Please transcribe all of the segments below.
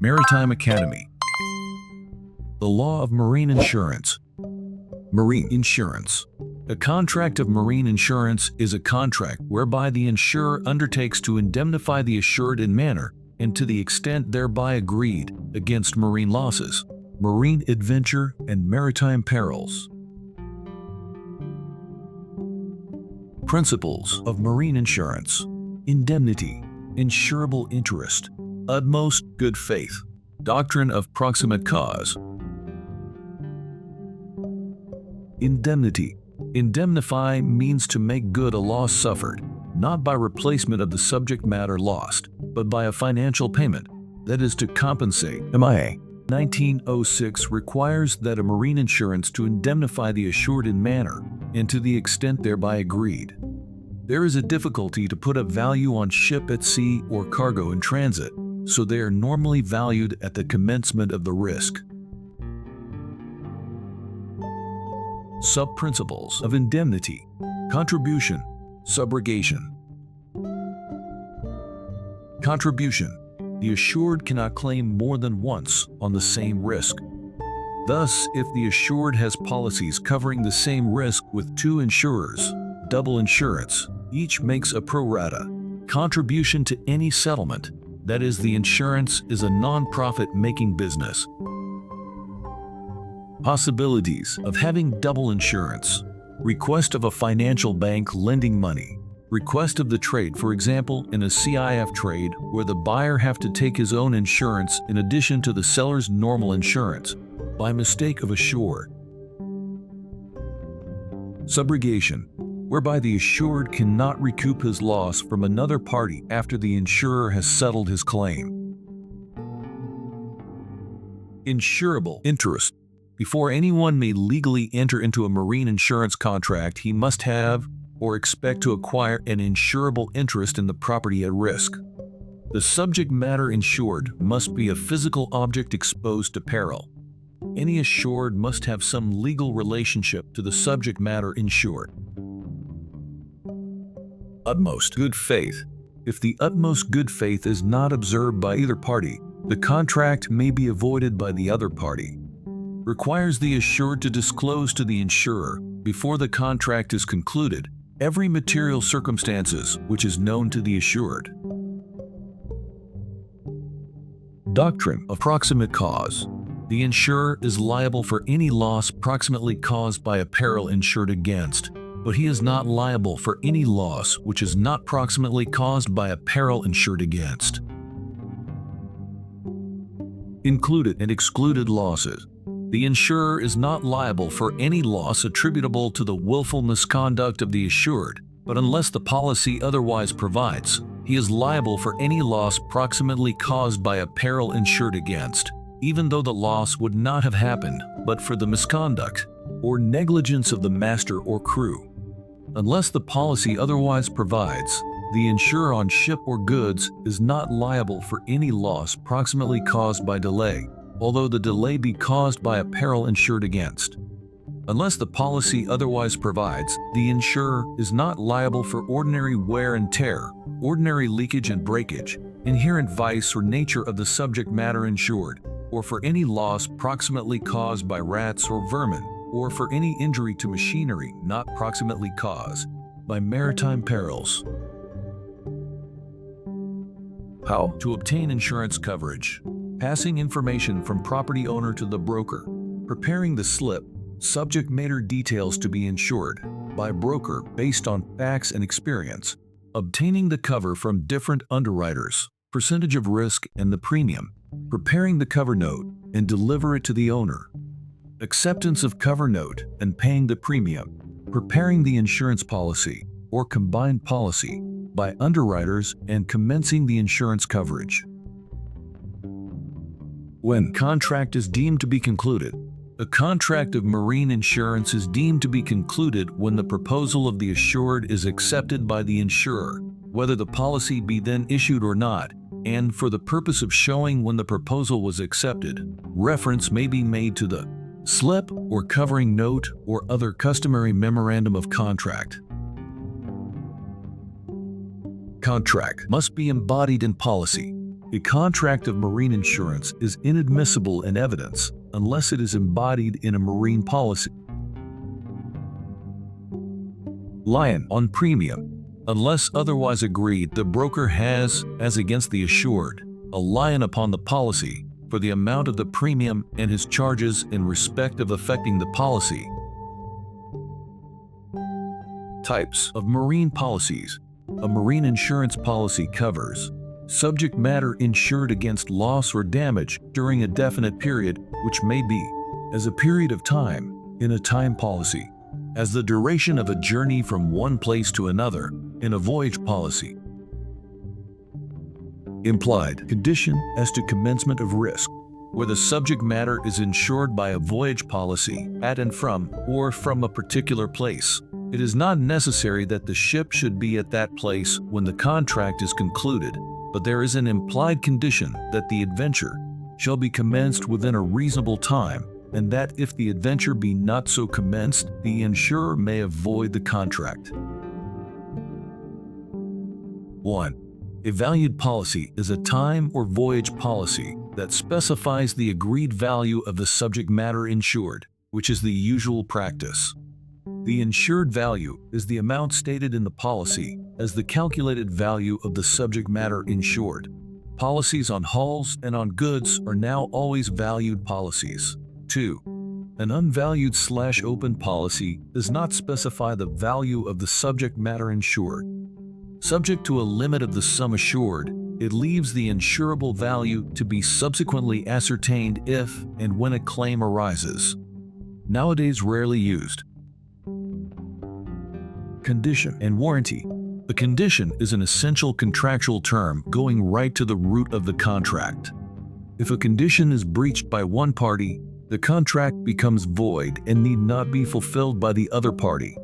Maritime Academy. The law of marine insurance. Marine insurance. A contract of marine insurance is a contract whereby the insurer undertakes to indemnify the assured in manner and to the extent thereby agreed against marine losses, marine adventure, and maritime perils. Principles of marine insurance: indemnity, insurable interest, utmost good faith, doctrine of proximate cause. Indemnity. Indemnify means to make good a loss suffered, not by replacement of the subject matter lost, but by a financial payment, that is to compensate. MIA 1906 requires that a marine insurance to indemnify the assured in manner and to the extent thereby agreed. There is a difficulty to put a value on ship at sea or cargo in transit, so they are normally valued at the commencement of the risk. Sub-principles of indemnity: contribution, subrogation. Contribution. The assured cannot claim more than once on the same risk. Thus, if the assured has policies covering the same risk with two insurers, double insurance, each makes a pro rata contribution to any settlement. That is, the insurance is a non-profit making business. Possibilities of having double insurance: request of a financial bank lending money, request of the trade, for example in a CIF trade where the buyer have to take his own insurance in addition to the seller's normal insurance, by mistake of assured. Subrogation, whereby the assured cannot recoup his loss from another party after the insurer has settled his claim. Insurable interest. Before anyone may legally enter into a marine insurance contract, he must have or expect to acquire an insurable interest in the property at risk. The subject matter insured must be a physical object exposed to peril. Any assured must have some legal relationship to the subject matter insured. Utmost good faith. If the utmost good faith is not observed by either party, the contract may be avoided by the other party. Requires the assured to disclose to the insurer, before the contract is concluded, every material circumstances which is known to the assured. Doctrine of proximate cause. The insurer is liable for any loss proximately caused by a peril insured against, but he is not liable for any loss which is not proximately caused by a peril insured against. Included and excluded losses. The insurer is not liable for any loss attributable to the willful misconduct of the assured, but unless the policy otherwise provides, he is liable for any loss proximately caused by a peril insured against, even though the loss would not have happened but for the misconduct or negligence of the master or crew. Unless the policy otherwise provides, the insurer on ship or goods is not liable for any loss proximately caused by delay, although the delay be caused by a peril insured against. Unless the policy otherwise provides, the insurer is not liable for ordinary wear and tear, ordinary leakage and breakage, inherent vice or nature of the subject matter insured, or for any loss proximately caused by rats or vermin, or for any injury to machinery not proximately caused by maritime perils. How to obtain insurance coverage: passing information from property owner to the broker, preparing the slip, subject matter details to be insured, by broker based on facts and experience, obtaining the cover from different underwriters, percentage of risk and the premium, preparing the cover note and deliver it to the owner, acceptance of cover note and paying the premium, preparing the insurance policy or combined policy by underwriters and commencing the insurance coverage. When contract is deemed to be concluded. A contract of marine insurance is deemed to be concluded when the proposal of the assured is accepted by the insurer, whether the policy be then issued or not, and for the purpose of showing when the proposal was accepted, reference may be made to the slip or covering note or other customary memorandum of contract. Contract must be embodied in policy. A contract of marine insurance is inadmissible in evidence unless it is embodied in a marine policy. Lion on premium. Unless otherwise agreed, the broker has, as against the assured, a lion upon the policy for the amount of the premium and his charges in respect of affecting the policy. Types of marine policies. A marine insurance policy covers subject matter insured against loss or damage during a definite period, which may be as a period of time in a time policy, as the duration of a journey from one place to another in a voyage policy. Implied condition as to commencement of risk, where the subject matter is insured by a voyage policy at and from or from a particular place. It is not necessary that the ship should be at that place when the contract is concluded, but there is an implied condition that the adventure shall be commenced within a reasonable time, and that if the adventure be not so commenced, the insurer may avoid the contract. 1. A valued policy is a time or voyage policy that specifies the agreed value of the subject matter insured, which is the usual practice. The insured value is the amount stated in the policy as the calculated value of the subject matter insured. Policies on hulls and on goods are now always valued policies. 2. An unvalued/open policy does not specify the value of the subject matter insured. Subject to a limit of the sum assured, it leaves the insurable value to be subsequently ascertained if and when a claim arises. Nowadays rarely used. Condition and warranty. A condition is an essential contractual term going right to the root of the contract. If a condition is breached by one party, the contract becomes void and need not be fulfilled by the other party.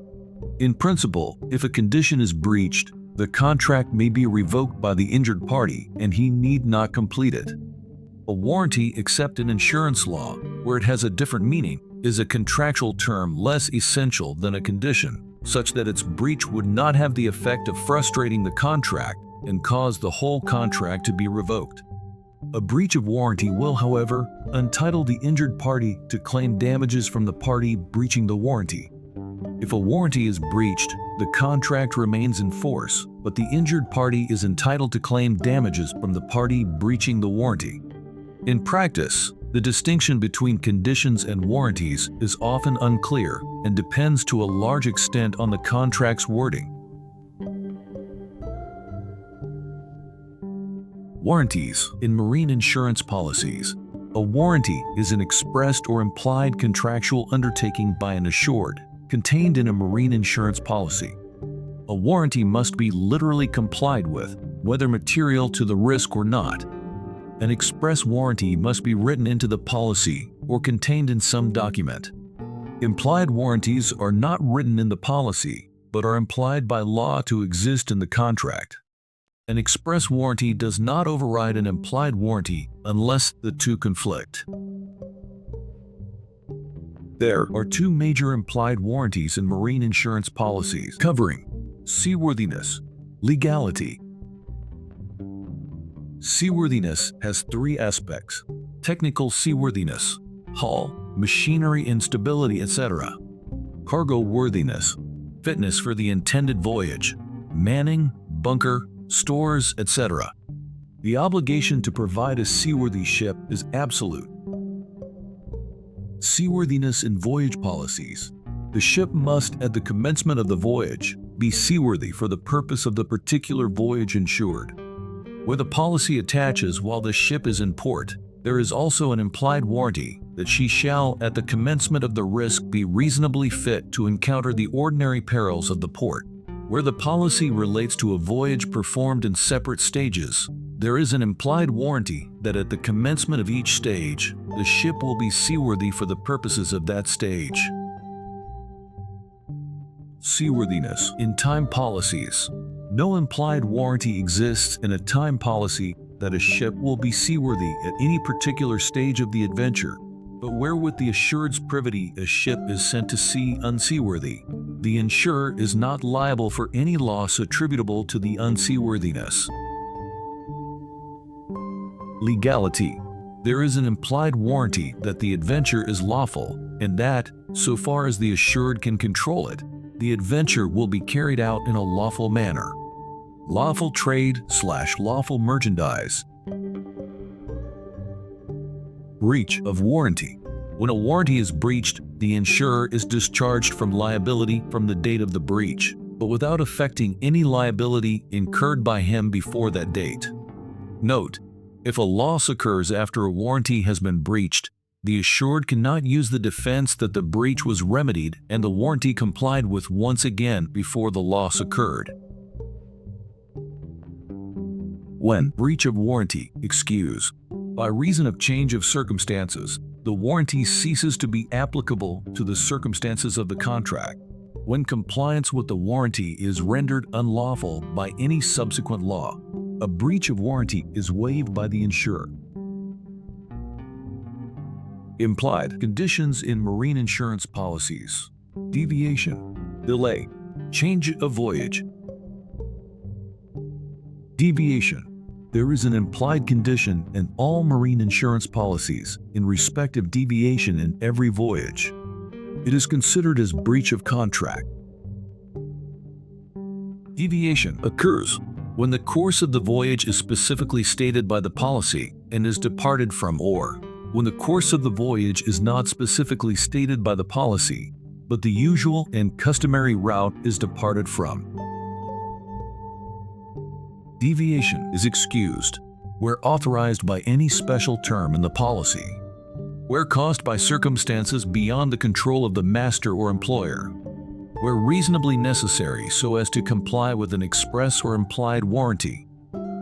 In principle, if a condition is breached, the contract may be revoked by the injured party and he need not complete it. A warranty, except in insurance law, where it has a different meaning, is a contractual term less essential than a condition, such that its breach would not have the effect of frustrating the contract and cause the whole contract to be revoked. A breach of warranty will, however, entitle the injured party to claim damages from the party breaching the warranty. If a warranty is breached, the contract remains in force, but the injured party is entitled to claim damages from the party breaching the warranty. In practice, the distinction between conditions and warranties is often unclear and depends to a large extent on the contract's wording. Warranties in marine insurance policies. A warranty is an expressed or implied contractual undertaking by an assured, contained in a marine insurance policy. A warranty must be literally complied with, whether material to the risk or not. An express warranty must be written into the policy or contained in some document. Implied warranties are not written in the policy, but are implied by law to exist in the contract. An express warranty does not override an implied warranty unless the two conflict. There are two major implied warranties in marine insurance policies, covering seaworthiness, legality. Seaworthiness has three aspects: technical seaworthiness, hull, machinery instability, etc. Cargo worthiness, fitness for the intended voyage, manning, bunker, stores, etc. The obligation to provide a seaworthy ship is absolute. Seaworthiness in voyage policies. The ship must, at the commencement of the voyage, be seaworthy for the purpose of the particular voyage insured. Where the policy attaches while the ship is in port, there is also an implied warranty that she shall, at the commencement of the risk, be reasonably fit to encounter the ordinary perils of the port. Where the policy relates to a voyage performed in separate stages, there is an implied warranty that at the commencement of each stage, the ship will be seaworthy for the purposes of that stage. Seaworthiness in time policies. No implied warranty exists in a time policy that a ship will be seaworthy at any particular stage of the adventure, but where with the assured's privity a ship is sent to sea unseaworthy, the insurer is not liable for any loss attributable to the unseaworthiness. Legality. There is an implied warranty that the adventure is lawful and that, so far as the assured can control it, the adventure will be carried out in a lawful manner. Lawful trade/lawful merchandise. Breach of warranty. When a warranty is breached, the insurer is discharged from liability from the date of the breach, but without affecting any liability incurred by him before that date. Note: if a loss occurs after a warranty has been breached, the assured cannot use the defense that the breach was remedied and the warranty complied with once again before the loss occurred. When breach of warranty excuse. By reason of change of circumstances, the warranty ceases to be applicable to the circumstances of the contract. When compliance with the warranty is rendered unlawful by any subsequent law, a breach of warranty is waived by the insurer. Implied conditions in marine insurance policies. Deviation, delay, change of voyage. Deviation. There is an implied condition in all marine insurance policies in respect of deviation in every voyage. It is considered as breach of contract. Deviation occurs when the course of the voyage is specifically stated by the policy and is departed from, or when the course of the voyage is not specifically stated by the policy, but the usual and customary route is departed from. Deviation is excused where authorized by any special term in the policy, where caused by circumstances beyond the control of the master or employer, where reasonably necessary so as to comply with an express or implied warranty,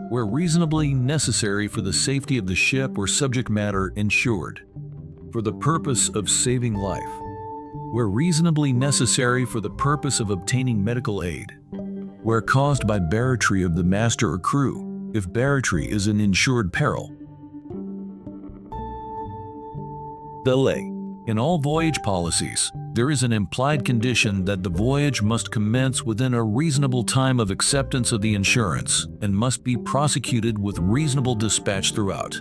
where reasonably necessary for the safety of the ship or subject matter insured, for the purpose of saving life, where reasonably necessary for the purpose of obtaining medical aid, where caused by barratry of the master or crew, if barratry is an insured peril. Delay. In all voyage policies, there is an implied condition that the voyage must commence within a reasonable time of acceptance of the insurance and must be prosecuted with reasonable dispatch throughout.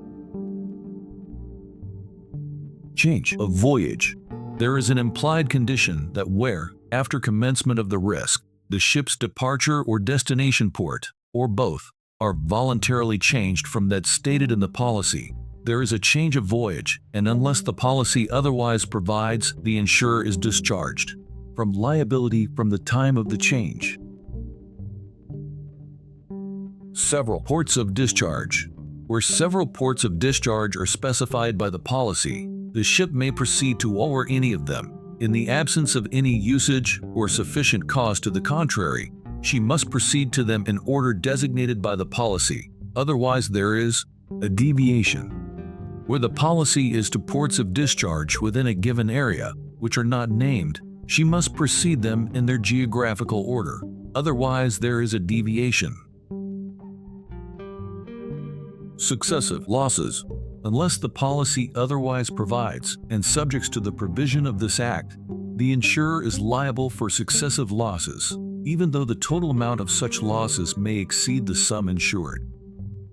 Change of voyage. There is an implied condition that where, after commencement of the risk, the ship's departure or destination port, or both, are voluntarily changed from that stated in the policy, there is a change of voyage, and unless the policy otherwise provides, the insurer is discharged from liability from the time of the change. Several ports of discharge. Where several ports of discharge are specified by the policy, the ship may proceed to all or any of them. In the absence of any usage or sufficient cause to the contrary, she must proceed to them in order designated by the policy, otherwise there is a deviation. Where the policy is to ports of discharge within a given area, which are not named, she must precede them in their geographical order, otherwise there is a deviation. Successive losses. Unless the policy otherwise provides, and subjects to the provision of this Act, the insurer is liable for successive losses, even though the total amount of such losses may exceed the sum insured.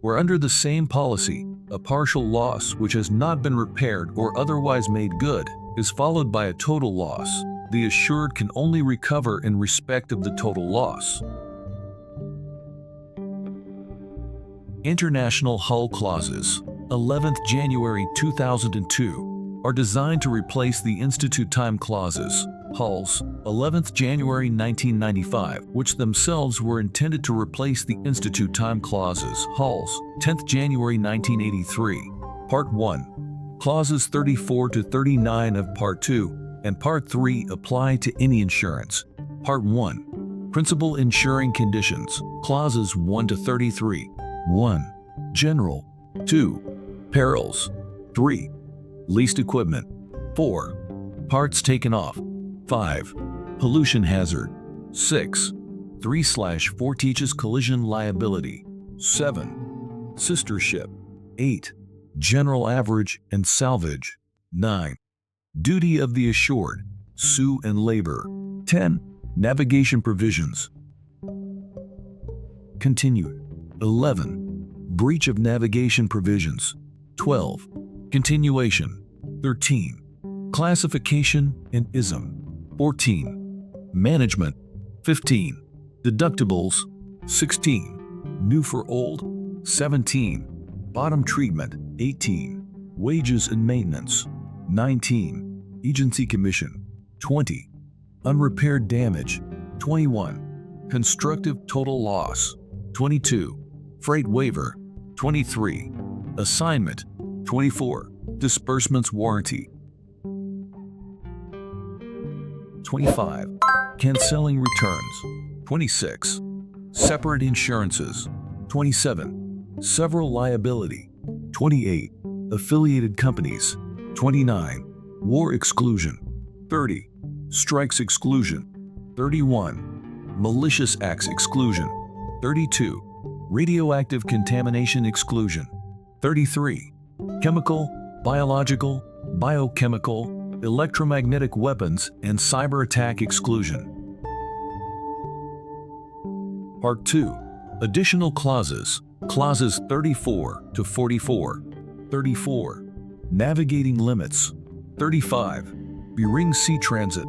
Where under the same policy, a partial loss which has not been repaired or otherwise made good is followed by a total loss, the assured can only recover in respect of the total loss. International Hull Clauses, 11th January 2002, are designed to replace the Institute Time Clauses, Hulls, 11th January 1995, which themselves were intended to replace the Institute Time Clauses, Hulls, 10th January 1983. Part 1. Clauses 34 to 39 of Part 2 and Part 3 apply to any insurance. Part 1. Principal insuring conditions, Clauses 1 to 33. 1. General. 2. Perils. 3. Leased equipment. 4. Parts taken off. 5. Pollution hazard. 6. 3/4 teaches collision liability. 7. Sister ship. 8. General average and salvage. 9. Duty of the assured. Sue and labor. 10. Navigation provisions. Continued. 11. Breach of navigation provisions. 12. Continuation. 13. Classification and ISM. 14. Management. 15. Deductibles. 16. New for old. 17. Bottom treatment. 18. Wages and maintenance. 19. Agency commission. 20. Unrepaired damage. 21. Constructive total loss. 22. Freight waiver. 23. Assignment. 24. Disbursements warranty. 25. Canceling returns. 26. Separate insurances. 27. Several liability. 28. Affiliated companies. 29. War exclusion. 30. Strikes exclusion. 31. Malicious acts exclusion. 32. Radioactive contamination exclusion. 33. Chemical, biological, biochemical, electromagnetic weapons, and cyber attack exclusion. Part 2. Additional clauses. Clauses 34 to 44. 34. Navigating limits. 35. Bering Sea Transit.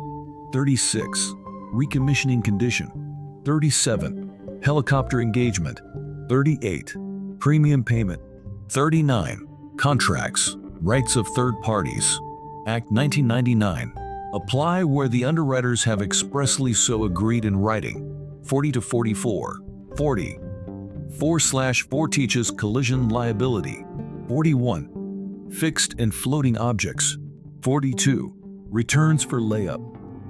36. Recommissioning condition. 37. Helicopter engagement. 38. Premium payment. 39. Contracts. Rights of third parties. Act 1999. Apply where the underwriters have expressly so agreed in writing. 40 to 44. 40. 4/4 teaches collision liability. 41. Fixed and floating objects. 42. Returns for layup.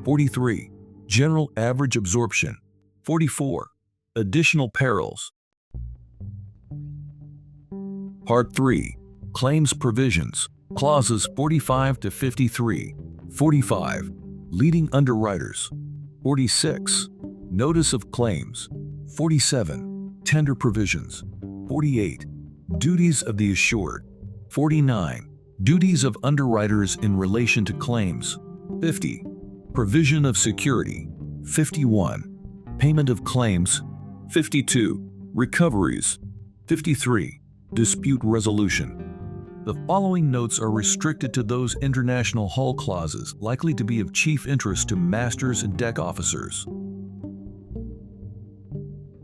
43. General average absorption. 44. Additional perils. Part 3. Claims provisions. Clauses 45 to 53. 45. Leading underwriters. 46. Notice of claims. 47. Tender provisions. 48. Duties of the assured. 49. Duties of underwriters in relation to claims. 50. Provision of security. 51. Payment of claims. 52. Recoveries. 53. Dispute resolution. The following notes are restricted to those international hull clauses likely to be of chief interest to masters and deck officers.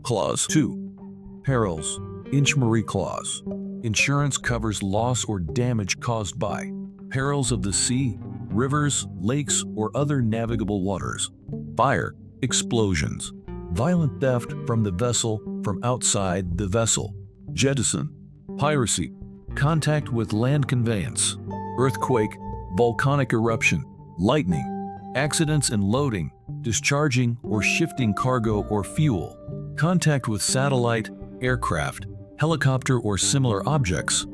Clause 2. Perils. Inchmarie Clause. Insurance covers loss or damage caused by perils of the sea, rivers, lakes, or other navigable waters, fire, explosions, violent theft from the vessel, from outside the vessel, jettison, piracy, contact with land conveyance, earthquake, volcanic eruption, lightning, accidents in loading, discharging or shifting cargo or fuel, contact with satellite, aircraft, helicopter or similar objects.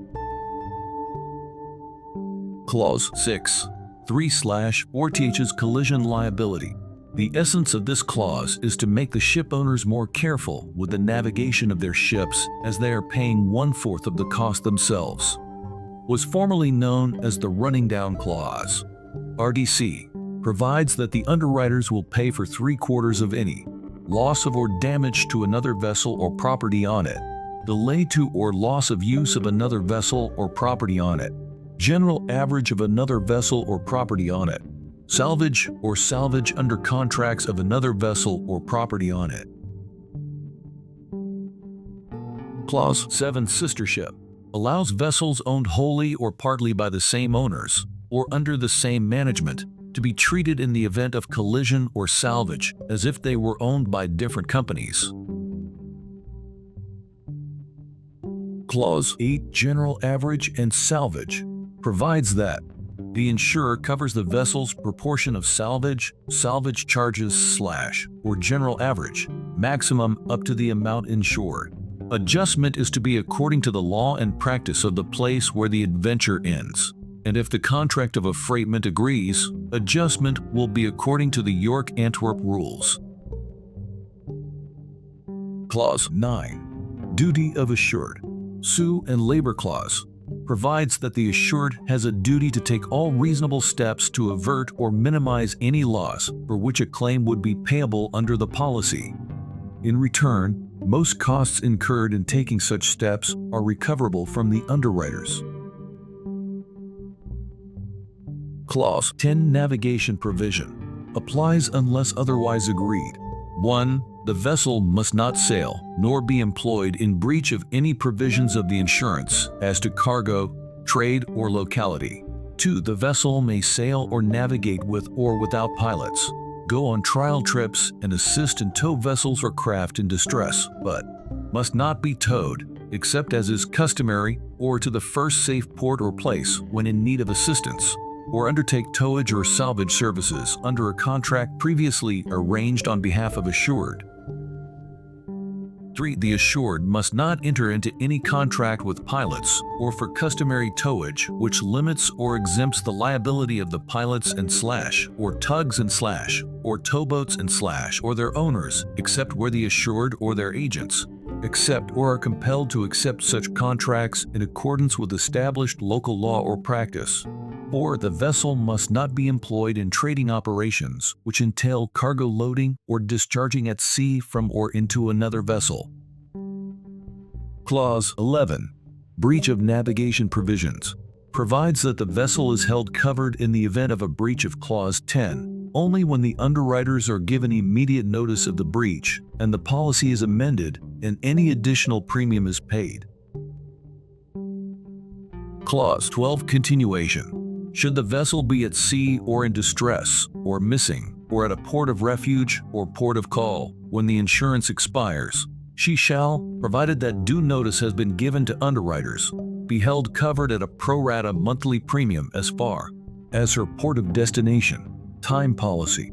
Clause 6. 3/4 teaches collision liability. The essence of this clause is to make the ship owners more careful with the navigation of their ships as they are paying 1/4 of the cost themselves. Was formerly known as the Running Down Clause. RDC provides that the underwriters will pay for 3/4 of any loss of or damage to another vessel or property on it, delay to or loss of use of another vessel or property on it, general average of another vessel or property on it, salvage or salvage under contracts of another vessel or property on it. Clause 7. Sistership allows vessels owned wholly or partly by the same owners or under the same management to be treated in the event of collision or salvage as if they were owned by different companies. Clause 8. General average and salvage provides that the insurer covers the vessel's proportion of salvage charges / or general average, maximum up to the amount insured. Adjustment is to be according to the law and practice of the place where the adventure ends, and if the contract of affreightment agrees, adjustment will be according to the York-Antwerp rules. Clause 9. Duty of assured. Sue and labor clause provides that the assured has a duty to take all reasonable steps to avert or minimize any loss for which a claim would be payable under the policy. In return, Most costs incurred in taking such steps are recoverable from the underwriters. Clause 10 Navigation Provision applies unless otherwise agreed. 1. The vessel must not sail nor be employed in breach of any provisions of the insurance as to cargo, trade, or locality. 2. The vessel may sail or navigate with or without pilots, go on trial trips, and assist and tow vessels or craft in distress, but must not be towed, except as is customary, or to the first safe port or place when in need of assistance, or undertake towage or salvage services under a contract previously arranged on behalf of assured. 3. The assured must not enter into any contract with pilots or for customary towage which limits or exempts the liability of the pilots and / or tugs and / or towboats and / or their owners, except where the assured or their agents accept or are compelled to accept such contracts in accordance with established local law or practice. 4. The vessel must not be employed in trading operations which entail cargo loading or discharging at sea from or into another vessel. Clause 11. Breach of navigation provisions provides that the vessel is held covered in the event of a breach of Clause 10 only when the underwriters are given immediate notice of the breach and the policy is amended and any additional premium is paid. Clause 12. Continuation. Should the vessel be at sea or in distress, or missing, or at a port of refuge or port of call when the insurance expires, she shall, provided that due notice has been given to underwriters, be held covered at a pro rata monthly premium as far as her port of destination. Time policy.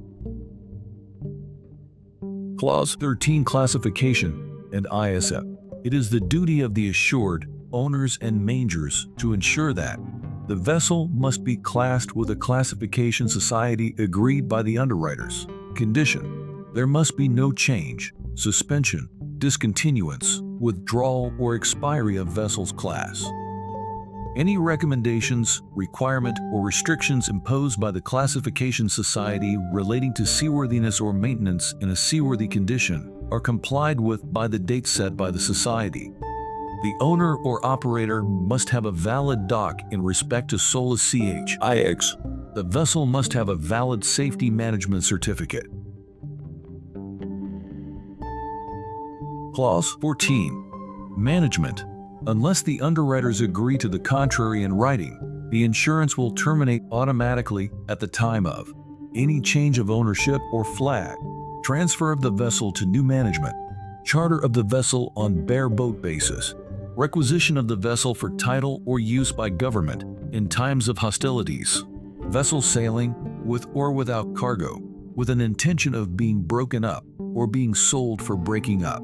Clause 13. Classification and ISF. It is the duty of the assured, owners and mangers to ensure that the vessel must be classed with a classification society agreed by the underwriters. Condition: there must be no change, suspension, discontinuance, withdrawal, or expiry of vessel's class. Any recommendations, requirement, or restrictions imposed by the classification society relating to seaworthiness or maintenance in a seaworthy condition are complied with by the date set by the society. The owner or operator must have a valid dock in respect to SOLAS CH-IX. The vessel must have a valid safety management certificate. Clause 14. Management. Unless the underwriters agree to the contrary in writing, the insurance will terminate automatically at the time of any change of ownership or flag, transfer of the vessel to new management, charter of the vessel on bareboat basis, requisition of the vessel for title or use by government in times of hostilities, vessel sailing with or without cargo, with an intention of being broken up or being sold for breaking up.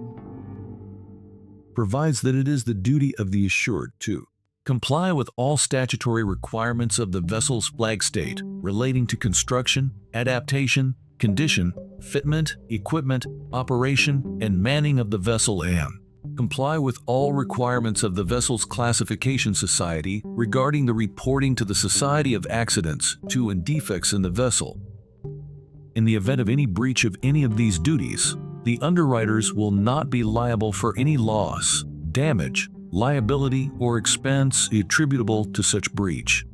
Provides that it is the duty of the assured to comply with all statutory requirements of the vessel's flag state relating to construction, adaptation, condition, fitment, equipment, operation, and manning of the vessel, and comply with all requirements of the vessel's classification society regarding the reporting to the society of accidents to and defects in the vessel. In the event of any breach of any of these duties, the underwriters will not be liable for any loss, damage, liability, or expense attributable to such breach.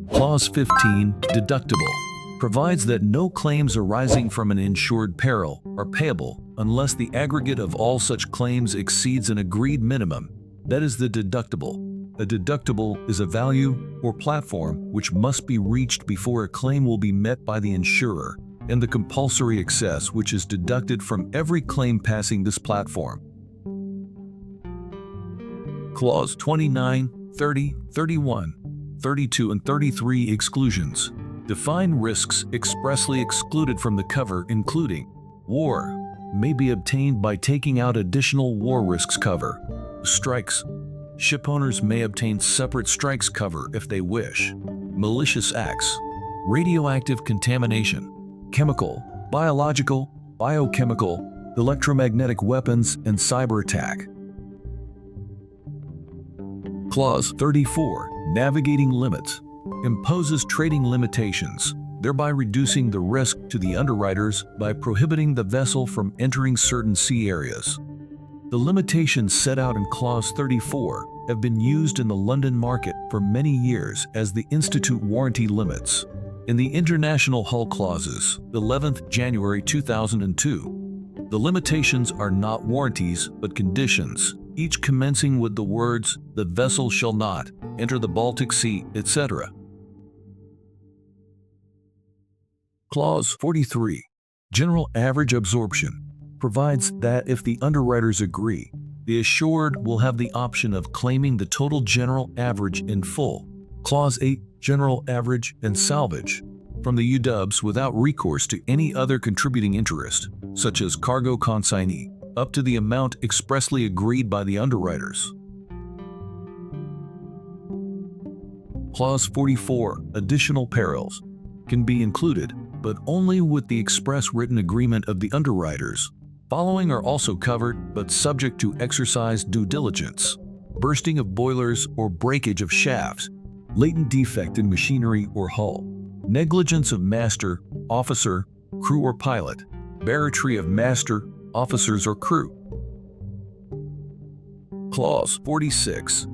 Clause 15, Deductible, provides that no claims arising from an insured peril are payable unless the aggregate of all such claims exceeds an agreed minimum, that is the deductible. A deductible is a value or platform which must be reached before a claim will be met by the insurer, and the compulsory excess which is deducted from every claim passing this platform. Clause 29, 30, 31, 32, and 33 Exclusions define risks expressly excluded from the cover, including war may be obtained by taking out additional war risks cover. Strikes. Shipowners may obtain separate strikes cover if they wish. Malicious acts. Radioactive contamination. Chemical, biological, biochemical, electromagnetic weapons, and cyber attack. Clause 34, Navigating limits, imposes trading limitations. thereby reducing the risk to the underwriters by prohibiting the vessel from entering certain sea areas. The limitations set out in Clause 34 have been used in the London market for many years as the Institute warranty limits. In the International Hull Clauses, 11th January 2002, the limitations are not warranties but conditions, each commencing with the words, "The vessel shall not enter the Baltic Sea," etc. Clause 43, General Average Absorption, provides that if the underwriters agree, the assured will have the option of claiming the total general average in full. Clause 8, General Average and Salvage, from the UDUBs without recourse to any other contributing interest, such as cargo consignee, up to the amount expressly agreed by the underwriters. Clause 44, Additional Perils, can be included, but only with the express written agreement of the underwriters. Following are also covered, but subject to exercise due diligence: bursting of boilers or breakage of shafts, latent defect in machinery or hull, negligence of master, officer, crew or pilot, barratry of master, officers or crew. Clause 46,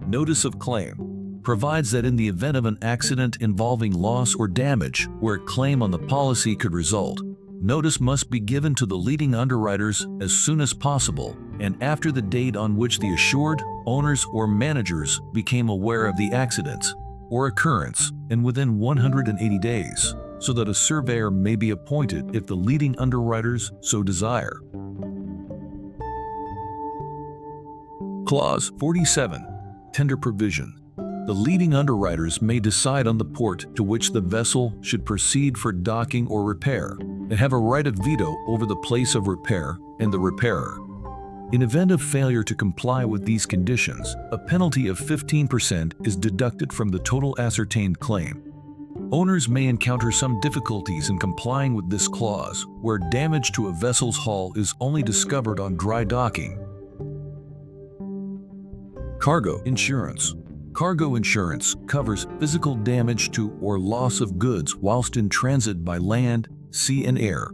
Notice of Claim, provides that in the event of an accident involving loss or damage where a claim on the policy could result, notice must be given to the leading underwriters as soon as possible and after the date on which the assured, owners, or managers became aware of the accident or occurrence, and within 180 days, so that a surveyor may be appointed if the leading underwriters so desire. Clause 47, Tender Provision. The leading underwriters may decide on the port to which the vessel should proceed for docking or repair, and have a right of veto over the place of repair and the repairer. In event of failure to comply with these conditions, a penalty of 15% is deducted from the total ascertained claim. Owners may encounter some difficulties in complying with this clause, where damage to a vessel's hull is only discovered on dry docking. Cargo Insurance. Cargo insurance covers physical damage to or loss of goods whilst in transit by land, sea, and air.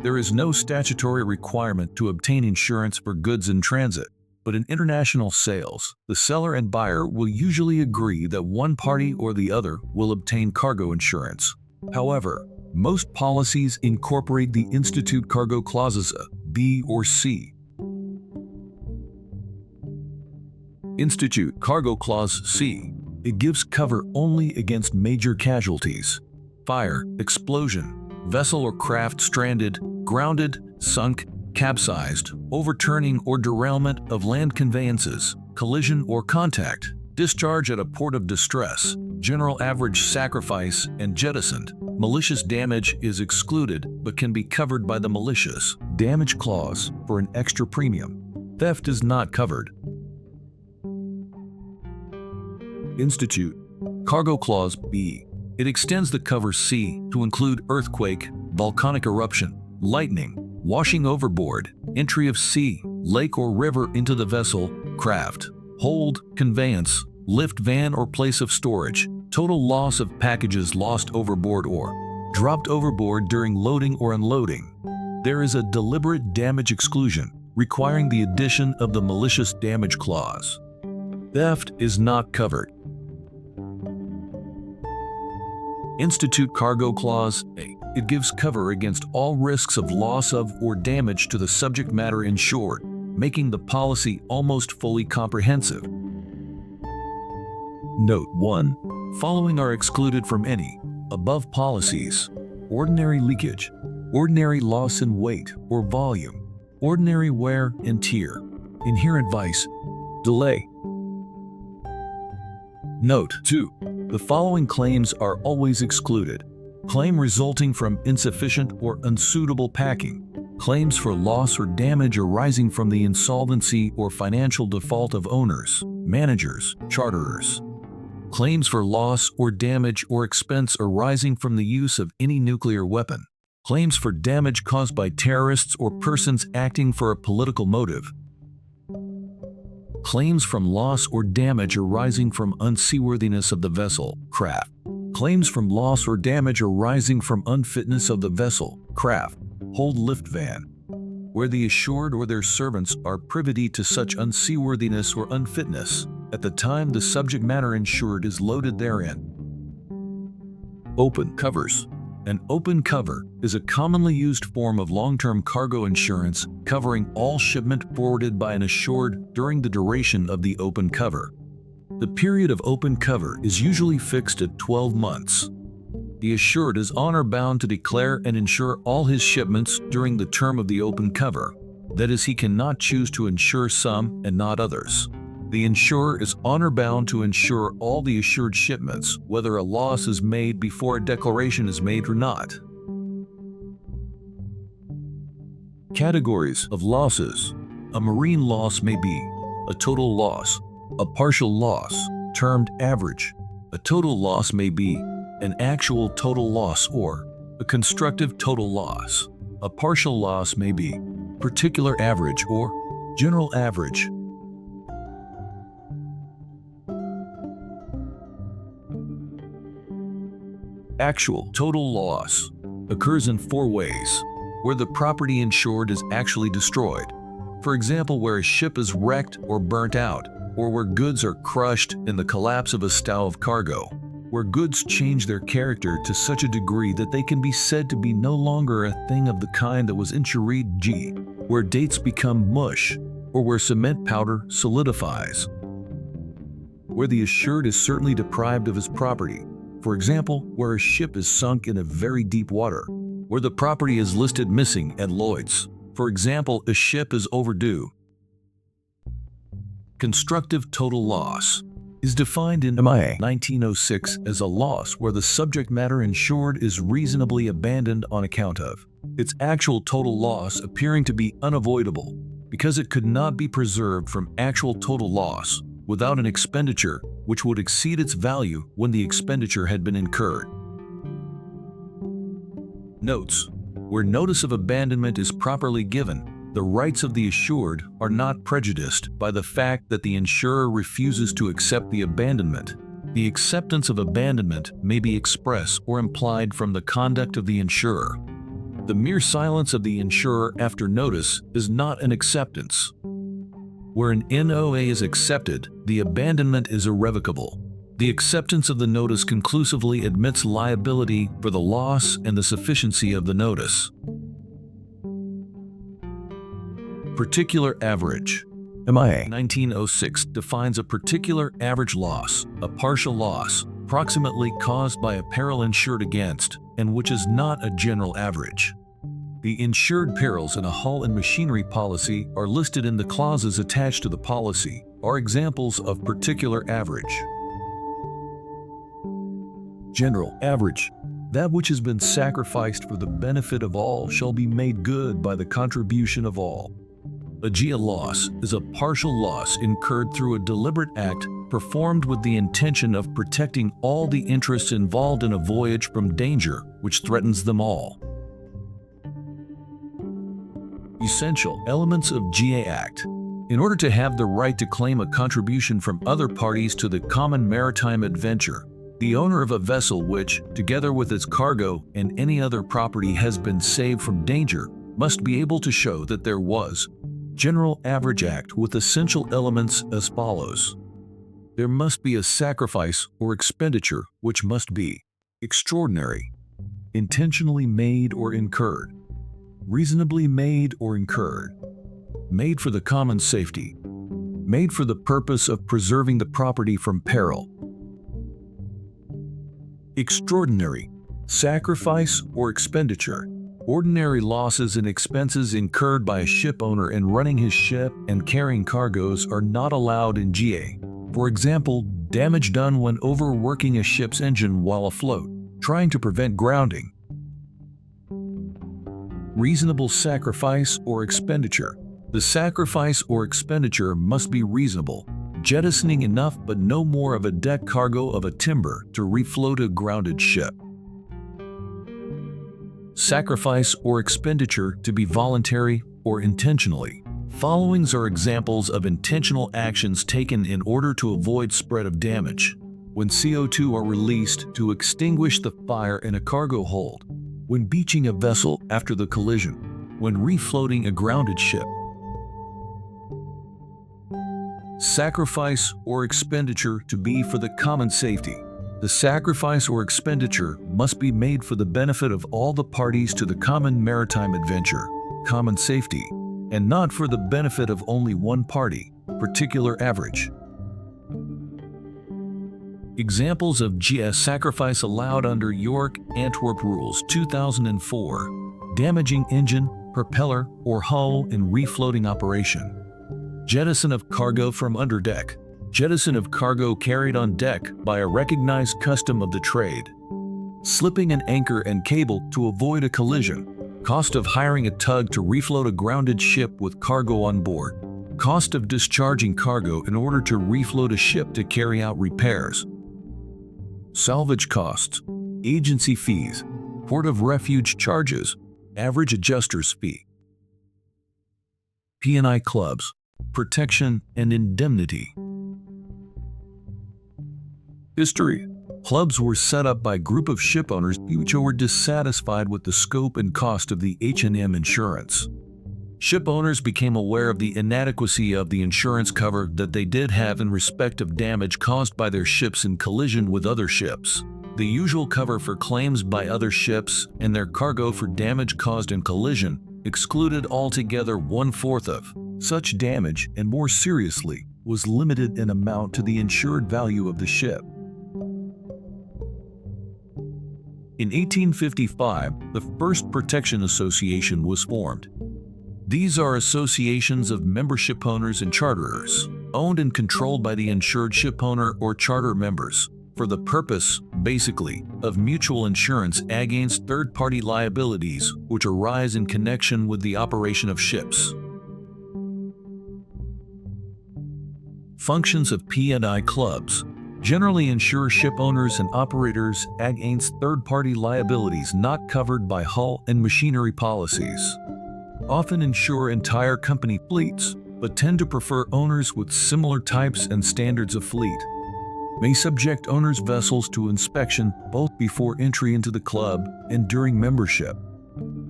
There is no statutory requirement to obtain insurance for goods in transit, but in international sales, the seller and buyer will usually agree that one party or the other will obtain cargo insurance. However, most policies incorporate the Institute cargo clauses A, B, or C. Institute Cargo Clause C. It gives cover only against major casualties: fire, explosion, vessel or craft stranded, grounded, sunk, capsized, overturning or derailment of land conveyances, collision or contact, discharge at a port of distress, general average sacrifice and jettisoned. Malicious damage is excluded but can be covered by the malicious damage clause for an extra premium. Theft is not covered. Institute Cargo Clause B. It extends the cover C to include earthquake, volcanic eruption, lightning, washing overboard, entry of sea, lake or river into the vessel, craft, hold, conveyance, lift van or place of storage, total loss of packages lost overboard or dropped overboard during loading or unloading. There is a deliberate damage exclusion requiring the addition of the malicious damage clause. Theft is not covered. Institute Cargo Clause A. It gives cover against all risks of loss of or damage to the subject matter insured, making the policy almost fully comprehensive. Note 1. Following are excluded from any above policies: ordinary leakage, ordinary loss in weight or volume, ordinary wear and tear, inherent vice, delay. Note 2. The following claims are always excluded: claim resulting from insufficient or unsuitable packing, claims for loss or damage arising from the insolvency or financial default of owners, managers, charterers, claims for loss or damage or expense arising from the use of any nuclear weapon, claims for damage caused by terrorists or persons acting for a political motive, claims from loss or damage arising from unseaworthiness of the vessel, craft, Claims from loss or damage arising from unfitness of the vessel, craft, hold lift van, where the assured or their servants are privy to such unseaworthiness or unfitness at the time the subject matter insured is loaded therein. Open covers. An open cover is a commonly used form of long-term cargo insurance covering all shipment forwarded by an assured during the duration of the open cover. The period of open cover is usually fixed at 12 months. The assured is honor-bound to declare and insure all his shipments during the term of the open cover. That is, he cannot choose to insure some and not others. The insurer is honor-bound to insure all the assured shipments, whether a loss is made before a declaration is made or not. Categories of losses. A marine loss may be a total loss, a partial loss, termed average. A total loss may be an actual total loss or a constructive total loss. A partial loss may be particular average or general average. Actual total loss occurs in 4 ways: where the property insured is actually destroyed, for example where a ship is wrecked or burnt out, or where goods are crushed in the collapse of a stow of cargo, where goods change their character to such a degree that they can be said to be no longer a thing of the kind that was insured, g. where dates become mush, or where cement powder solidifies, where the assured is certainly deprived of his property, for example where a ship is sunk in a very deep water, where the property is listed missing at Lloyd's, for example a ship is overdue. Constructive total loss is defined in MIA 1906 as a loss where the subject matter insured is reasonably abandoned on account of its actual total loss appearing to be unavoidable because it could not be preserved from actual total loss without an expenditure which would exceed its value when the expenditure had been incurred. Notes: where notice of abandonment is properly given, the rights of the assured are not prejudiced by the fact that the insurer refuses to accept the abandonment. The acceptance of abandonment may be express or implied from the conduct of the insurer. The mere silence of the insurer after notice is not an acceptance. Where an NOA is accepted, the abandonment is irrevocable. The acceptance of the notice conclusively admits liability for the loss and the sufficiency of the notice. Particular average. MIA 1906 defines a particular average loss, a partial loss, proximately caused by a peril insured against, and which is not a general average. The insured perils in a hull and machinery policy are listed in the clauses attached to the policy, are examples of particular average. General average. That which has been sacrificed for the benefit of all shall be made good by the contribution of all. A GA loss is a partial loss incurred through a deliberate act performed with the intention of protecting all the interests involved in a voyage from danger which threatens them all. Essential elements of GA Act. In order to have the right to claim a contribution from other parties to the common maritime adventure, the owner of a vessel which, together with its cargo and any other property, has been saved from danger, must be able to show that there was General Average Act with essential elements as follows. There must be a sacrifice or expenditure which must be extraordinary, intentionally made or incurred, reasonably made or incurred, made for the common safety, made for the purpose of preserving the property from peril. Extraordinary, sacrifice or expenditure. Ordinary losses and expenses incurred by a ship owner in running his ship and carrying cargoes are not allowed in GA. For example, damage done when overworking a ship's engine while afloat, trying to prevent grounding. Reasonable sacrifice or expenditure. The sacrifice or expenditure must be reasonable, jettisoning enough but no more of a deck cargo of a timber to refloat a grounded ship. Sacrifice or expenditure to be voluntary or intentionally. Followings are examples of intentional actions taken in order to avoid spread of damage. when CO2 are released to extinguish the fire in a cargo hold, when beaching a vessel after the collision, when refloating a grounded ship. Sacrifice or expenditure to be for the common safety. The sacrifice or expenditure must be made for the benefit of all the parties to the common maritime adventure, common safety, and not for the benefit of only one party, particular average. Examples of GS sacrifice allowed under York Antwerp Rules 2004: damaging engine, propeller, or hull in refloating operation. Jettison of cargo from underdeck. Jettison of cargo carried on deck by a recognized custom of the trade. Slipping an anchor and cable to avoid a collision. Cost of hiring a tug to refloat a grounded ship with cargo on board. Cost of discharging cargo in order to refloat a ship to carry out repairs. Salvage costs, agency fees, port of refuge charges, average adjuster's fee. P&I clubs, protection and indemnity. History. Clubs were set up by a group of ship owners which were dissatisfied with the scope and cost of the H&M insurance. Ship owners became aware of the inadequacy of the insurance cover that they did have in respect of damage caused by their ships in collision with other ships. The usual cover for claims by other ships and their cargo for damage caused in collision excluded altogether 1/4 of such damage, and more seriously, was limited in amount to the insured value of the ship. In 1855, the first Protection Association was formed. These are associations of member ship owners and charterers, owned and controlled by the insured ship owner or charter members, for the purpose, basically, of mutual insurance against third-party liabilities which arise in connection with the operation of ships. Functions of P&I clubs generally insure ship owners and operators against third-party liabilities not covered by hull and machinery policies. Often insure entire company fleets, but tend to prefer owners with similar types and standards of fleet. May subject owners' vessels to inspection both before entry into the club and during membership.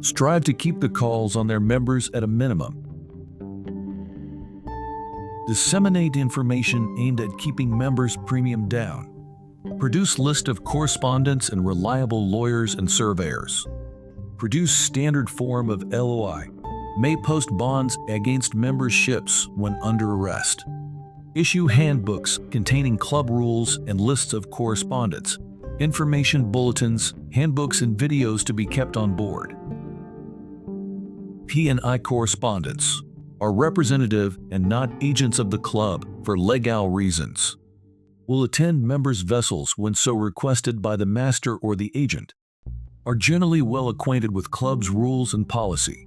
Strive to keep the calls on their members at a minimum. Disseminate information aimed at keeping members' premium down. Produce list of correspondents and reliable lawyers and surveyors. Produce standard form of LOI. May post bonds against members' ships when under arrest. Issue handbooks containing club rules and lists of correspondence, information bulletins, handbooks and videos to be kept on board. P&I correspondents are representative and not agents of the club for legal reasons. Will attend members' vessels when so requested by the master or the agent. Are generally well acquainted with club's rules and policy.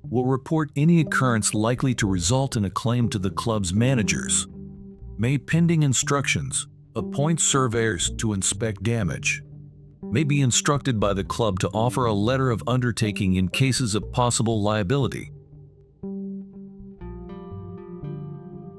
Will report any occurrence likely to result in a claim to the club's managers. May, pending instructions, appoint surveyors to inspect damage. May be instructed by the club to offer a letter of undertaking in cases of possible liability.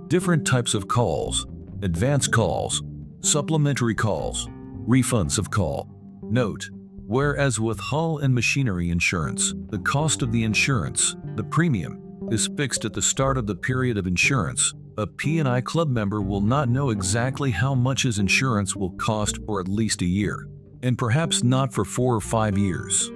Different types of calls: advance calls, supplementary calls, refunds of call. Note: whereas with hull and machinery insurance, the cost of the insurance, the premium, is fixed at the start of the period of insurance, a P&I club member will not know exactly how much his insurance will cost for at least a year, and perhaps not for 4 or 5 years.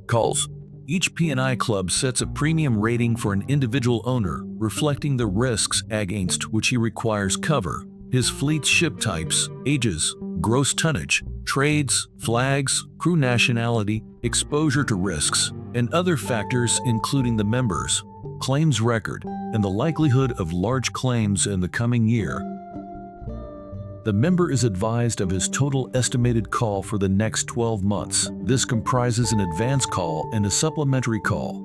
Calls. Each P&I club sets a premium rating for an individual owner, reflecting the risks against which he requires cover, his fleet's ship types, ages, gross tonnage, trades, flags, crew nationality, exposure to risks, and other factors including the members' claims record and the likelihood of large claims in the coming year. The member is advised of his total estimated call for the next 12 months. This comprises an advance call and a supplementary call.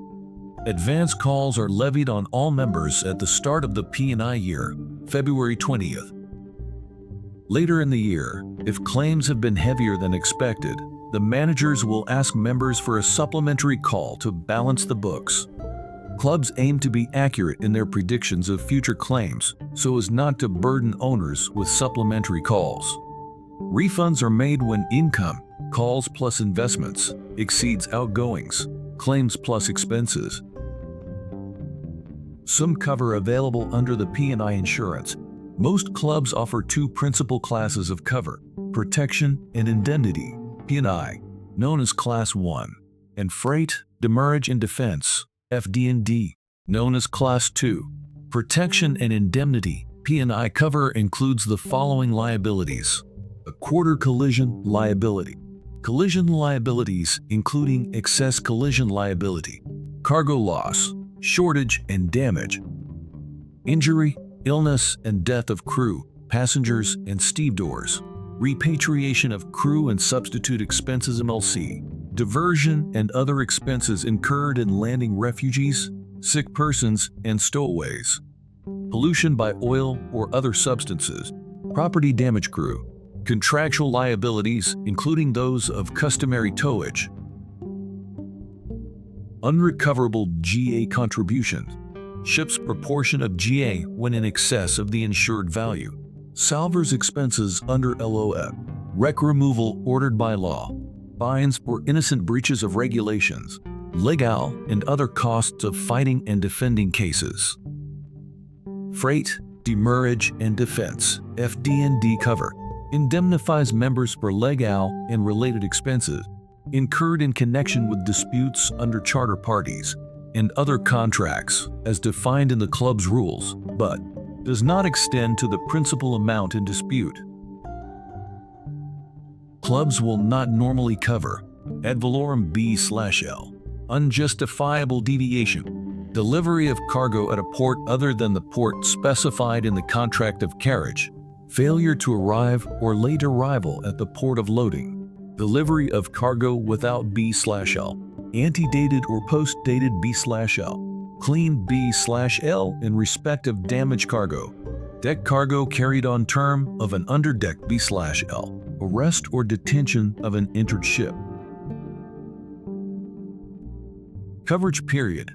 Advance calls are levied on all members at the start of the P&I year, February 20th. Later in the year, if claims have been heavier than expected, the managers will ask members for a supplementary call to balance the books. Clubs aim to be accurate in their predictions of future claims so as not to burden owners with supplementary calls. Refunds are made when income, calls plus investments, exceeds outgoings, claims plus expenses. Some cover available under the P&I insurance. Most clubs offer two principal classes of cover: protection and indemnity, P&I, known as Class 1, and freight, demurrage and defense, FD&D, known as Class 2. Protection and indemnity, P&I cover includes the following liabilities: a quarter collision liability, collision liabilities including excess collision liability, cargo loss, shortage and damage, injury, illness and death of crew, passengers and stevedores, repatriation of crew and substitute expenses MLC, diversion and other expenses incurred in landing refugees, sick persons, and stowaways, pollution by oil or other substances, property damage crew, contractual liabilities including those of customary towage, unrecoverable GA contributions, ship's proportion of GA when in excess of the insured value, salvors expenses under LOF, wreck removal ordered by law, fines for innocent breaches of regulations, legal and other costs of fighting and defending cases. Freight, demurrage and defense, FD&D cover, indemnifies members for legal and related expenses incurred in connection with disputes under charter parties and other contracts as defined in the club's rules, but does not extend to the principal amount in dispute. Clubs will not normally cover ad valorem B/L, unjustifiable deviation, delivery of cargo at a port other than the port specified in the contract of carriage, failure to arrive or late arrival at the port of loading, delivery of cargo without B/L, antedated or post-dated B/L, clean B/L in respect of damaged cargo, deck cargo carried on term of an underdeck B/L, arrest or detention of an entered ship. Coverage period.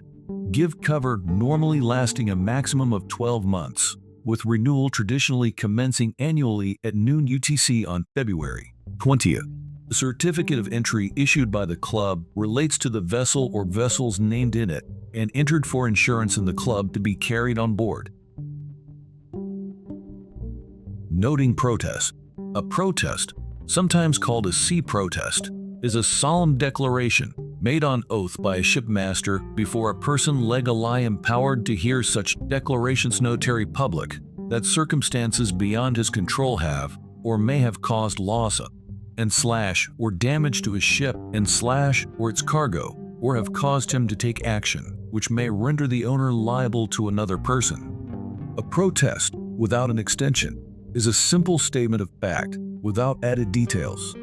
Give cover normally lasting a maximum of 12 months, with renewal traditionally commencing annually at noon UTC on February 20th. The certificate of entry issued by the club relates to the vessel or vessels named in it and entered for insurance in the club to be carried on board. Noting protest. A protest, sometimes called a sea protest, is a solemn declaration made on oath by a shipmaster before a person legally empowered to hear such declarations notary public that circumstances beyond his control have or may have caused loss of and or damage to his ship and or its cargo, or have caused him to take action which may render the owner liable to another person. A protest without an extension is a simple statement of fact without added details.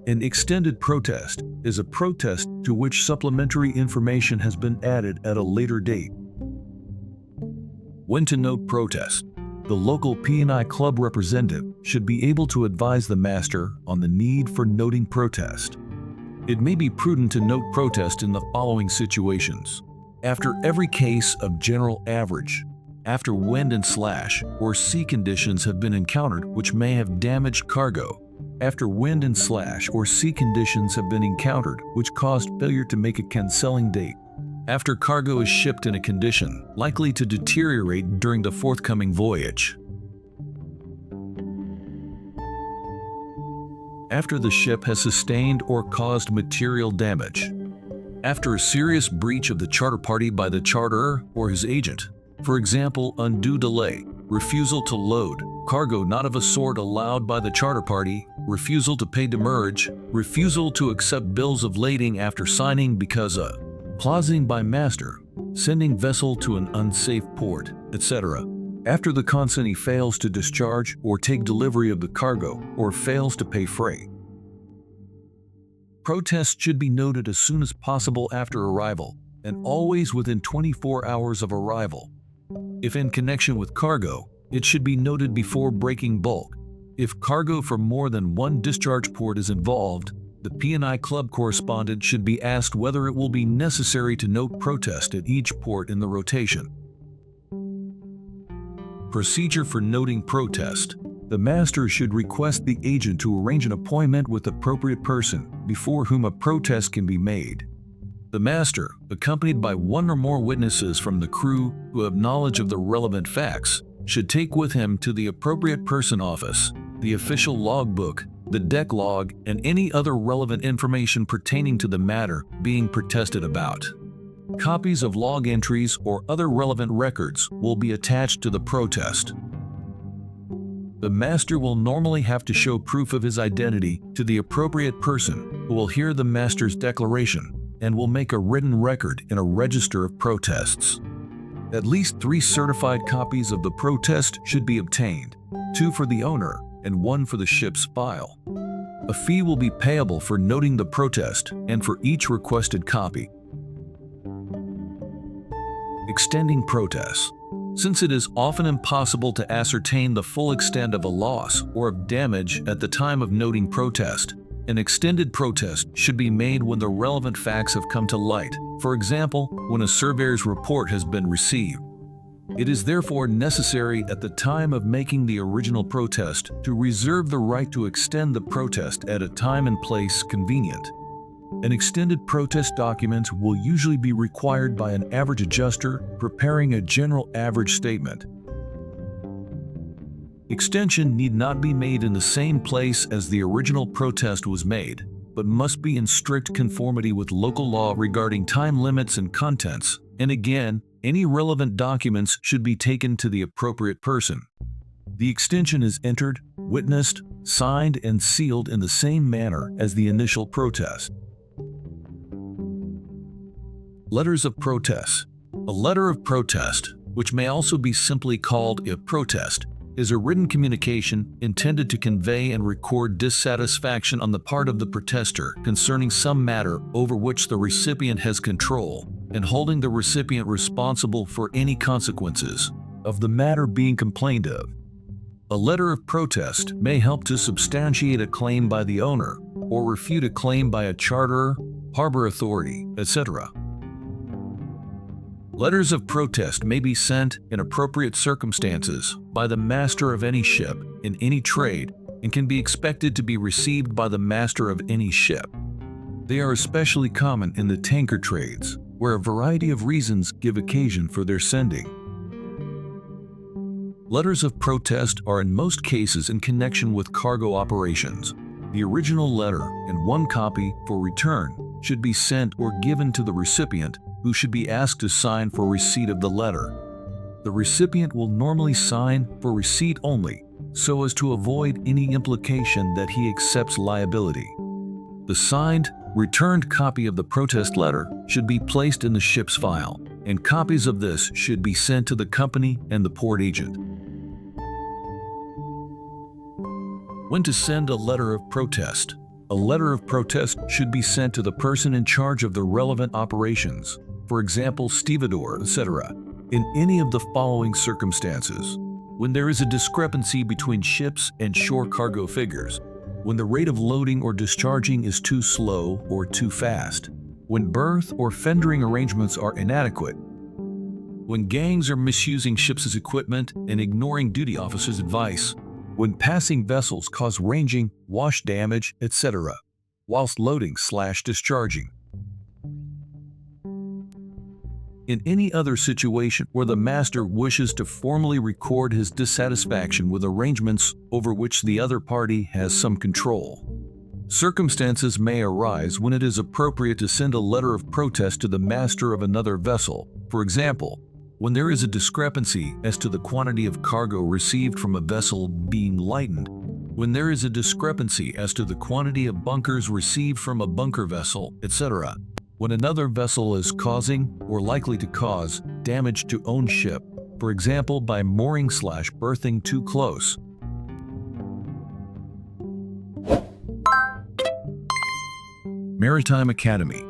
An extended protest is a protest to which supplementary information has been added at a later date. When to note protest. The local P&I club representative should be able to advise the master on the need for noting protest. It may be prudent to note protest in the following situations: after every case of general average, after wind and or sea conditions have been encountered which may have damaged cargo, after wind and or sea conditions have been encountered which caused failure to make a canceling date, after cargo is shipped in a condition likely to deteriorate during the forthcoming voyage, after the ship has sustained or caused material damage, after a serious breach of the charter party by the charterer or his agent, for example, undue delay, refusal to load, cargo not of a sort allowed by the charter party, refusal to pay demurrage, refusal to accept bills of lading after signing because of clausing by master, sending vessel to an unsafe port, etc. After the consignee fails to discharge or take delivery of the cargo or fails to pay freight. Protests should be noted as soon as possible after arrival and always within 24 hours of arrival. If in connection with cargo, it should be noted before breaking bulk. If cargo from more than one discharge port is involved, The P&I Club correspondent should be asked whether it will be necessary to note protest at each port in the rotation. Procedure for noting protest. The master should request the agent to arrange an appointment with the appropriate person before whom a protest can be made. The master, accompanied by one or more witnesses from the crew who have knowledge of the relevant facts, should take with him to the appropriate person office the official logbook, the deck log, and any other relevant information pertaining to the matter being protested about. Copies of log entries or other relevant records will be attached to the protest. The master will normally have to show proof of his identity to the appropriate person who will hear the master's declaration and will make a written record in a register of protests. At least 3 certified copies of the protest should be obtained, 2 for the owner and 1 for the ship's file. A fee will be payable for noting the protest and for each requested copy. Extending protests. Since it is often impossible to ascertain the full extent of a loss or of damage at the time of noting protest, an extended protest should be made when the relevant facts have come to light, for example, when a surveyor's report has been received. It is therefore necessary at the time of making the original protest to reserve the right to extend the protest at a time and place convenient. An extended protest document will usually be required by an average adjuster preparing a general average statement. Extension need not be made in the same place as the original protest was made, but must be in strict conformity with local law regarding time limits and contents, and again, any relevant documents should be taken to the appropriate person. The extension is entered, witnessed, signed, and sealed in the same manner as the initial protest. Letters of protest. A letter of protest, which may also be simply called a protest, is a written communication intended to convey and record dissatisfaction on the part of the protester concerning some matter over which the recipient has control, and holding the recipient responsible for any consequences of the matter being complained of. A letter of protest may help to substantiate a claim by the owner or refute a claim by a charterer, harbor authority, etc. Letters of protest may be sent, in appropriate circumstances, by the master of any ship, in any trade, and can be expected to be received by the master of any ship. They are especially common in the tanker trades, where a variety of reasons give occasion for their sending. Letters of protest are in most cases in connection with cargo operations. The original letter and 1 copy for return should be sent or given to the recipient, who should be asked to sign for receipt of the letter. The recipient will normally sign for receipt only, so as to avoid any implication that he accepts liability. The signed, returned copy of the protest letter should be placed in the ship's file, and copies of this should be sent to the company and the port agent. When to send a letter of protest. A letter of protest should be sent to the person in charge of the relevant operations, for example, stevedore, etc., in any of the following circumstances: when there is a discrepancy between ships and shore cargo figures, when the rate of loading or discharging is too slow or too fast, when berth or fendering arrangements are inadequate, when gangs are misusing ships' equipment and ignoring duty officers' advice, when passing vessels cause ranging, wash damage, etc., whilst loading/discharging. In any other situation where the master wishes to formally record his dissatisfaction with arrangements over which the other party has some control. Circumstances may arise when it is appropriate to send a letter of protest to the master of another vessel, for example, when there is a discrepancy as to the quantity of cargo received from a vessel being lightened, when there is a discrepancy as to the quantity of bunkers received from a bunker vessel, etc., when another vessel is causing or likely to cause damage to own ship, for example by mooring/berthing too close. Maritime Academy.